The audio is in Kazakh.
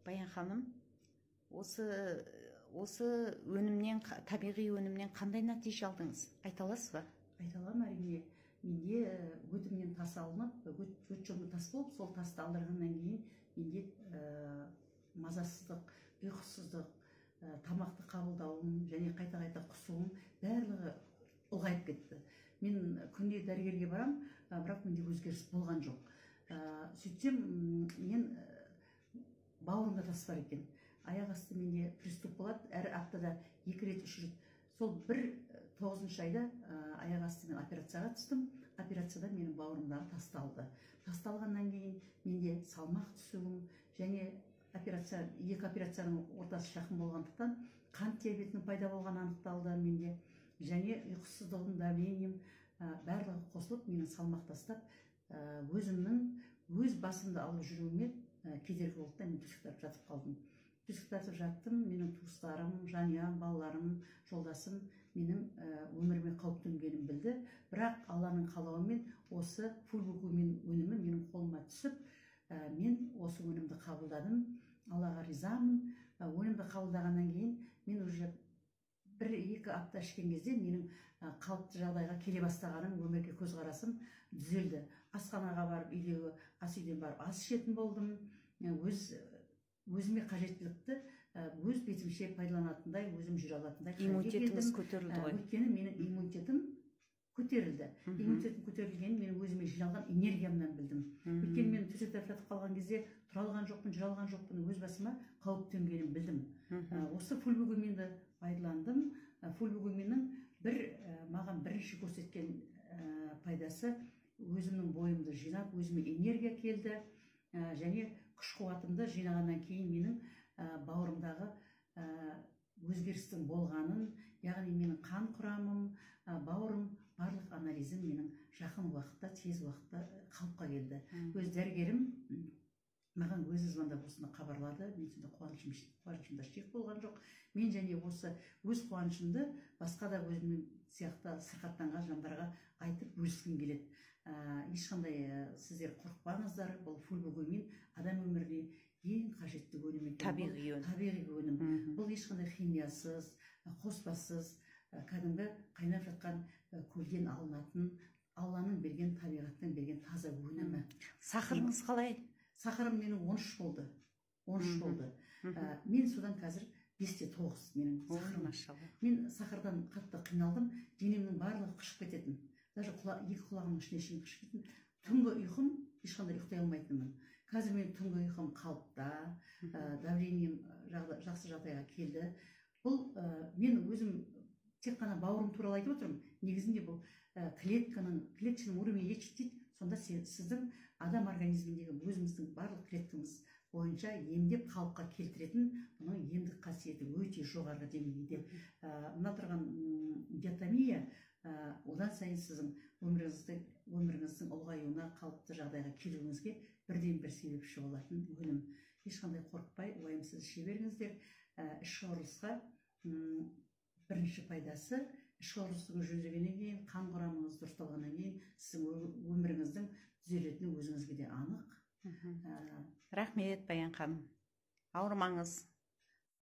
Баян ханым, осы өнімнен, табиғи өнімнен қандай нәтиже алдыңыз? Айта аласыз ба? Айта аламын, әрине. Менде өтімнен тас алынып, өт жолы тас болып, сол тасты алдырғаннан кейін менде мазасыздық, ұйқысыздық, тамақты қабылдауым және қайта құсуым барлығы ұлғайып кетті. Мен күнде дәрігерге барам, бірақ менде өзгеріс болған жоқ. Сөйтсем, мен бауырымда тас бар екен. Аяқ асты менде приступ болады, әр аптада 2 рет 3 рет. Сол 9-шы айда аяқ астымен операцияға түстім. Операцияда менің бауырымдағы тасталды. Тасталғаннан кейін менде салмақ түсуім және екі операцияның ортасы жақын болғандықтан қант диабетінің пайда болғаны анықталды менде. Және ұйқысыздығым, давлением барлығы қосылып, менің салмақ тастап, өз басымды алып жүруіме кедергі болды да, мен төсек тартып жатып қалдым. Төсек тартып жаттым, менің туыстарым, жанұям, балаларым, жолдасым менің өміріме қауіп төнгенін білді. Бірақ Алланың қалауымен осы фульбукумин өнімі менің қолыма түсіп, мен осы өнімді қабылдадым. Аллаға ризамын. Өнімді қабылдағаннан кейін мен уже 1-2 апта ішкен кезде менің қалыпты жағдайға келе бастағаным, өмірге көзқарасым түзелді. Асханаға барып, үйдегі ас үйден барып ас ішетін болдым. Өзіме қажеттілікті өз бетімше пайдаланатындай, өзім жүре алатындай. Иммунитетіңіз көтерілді ғой. Өйткені менің иммунитетім көтерілді. Иммунитетім көтерілгенін мен өзіме жиналған энергиямнан білдім. Өйткені мен төсек тартып жатып қалған кезде тұра алған жоқпын, жүре алған жоқпын, өз басыма қауіп төнгенін білдім. Осы фульбукуминді пайдаландым. Фульбукуминнің маған бірінші көрсеткен пайдасы өзімнің бойымды жинап, өзіме энергия келді. Және күш қуатымды жинағаннан кейін менің бауырымдағы өзгерістің болғанын, яғни менің қан құрамым, бауырым, барлық анализім менің жақын уақытта, тез уақытта қалыпқа келді. Өз дәрігерім маған өзі звондап осыны қабарлады. Мен сонда қуанышымда шек болған жоқ. Мен және осы өз қуанышымды басқа да өзім сияқты сырқаттанған жандарға айтып бөліскім келеді. Ешқандай сіздер қорықпаңыздар, бұл фульбукумин адам өміріне ең қажетті өнім екен. Табиғи өнім. Бұл ешқандай химиясыз, қоспасыз, кәдімгі қайнап жатқан көлден алынатын, Алланың берген, табиғаттың берген таза өнімі. Сахарыңыз қалай? Сахарым менің 13 болды. 13 болды. Мен содан қазір 5-9 менің сахарым. Мен сахардан қатты қиналдым. Денемнің барлығы қышып кететін. Даже екі құлағымның ішіне шейін қышып кететін. Түнгі ұйқым, ешқандай ұйықтай алмайтынмын. Қазір мен түнгі ұйқым қалыпта, давлением жақсы жағдайға келді. Бұл мен өзім тек қана бауырым туралы айтып отырмын. Негізінде бұл клетканың уровень лечит дейді. Сонда сіздің адам организміндегі өзіміздің барлық клеткамыз бойынша емдеп қалыпқа келтіретін, бұның емдік қасиеті өте жоғары деңгейде. Мына тұрған диатомия одан сайын сіздің өміріңіздің ұлғаюына, қалыпты жағдайға келуіңізге бірден-бір себепші болатын өнім. Ешқандай қорықпай, уайымсыз іше беріңіздер. Ішкі құрылысқа бірінші пайдасы, ішкі құрылысты жүзегеннен кейін, қан құрамыңыз дұрысталғаннан кейін, сіздің өміріңіздің түзелетіні өзіңізге де анық. Рахмет, Баян ханым. Ауырмаңыз.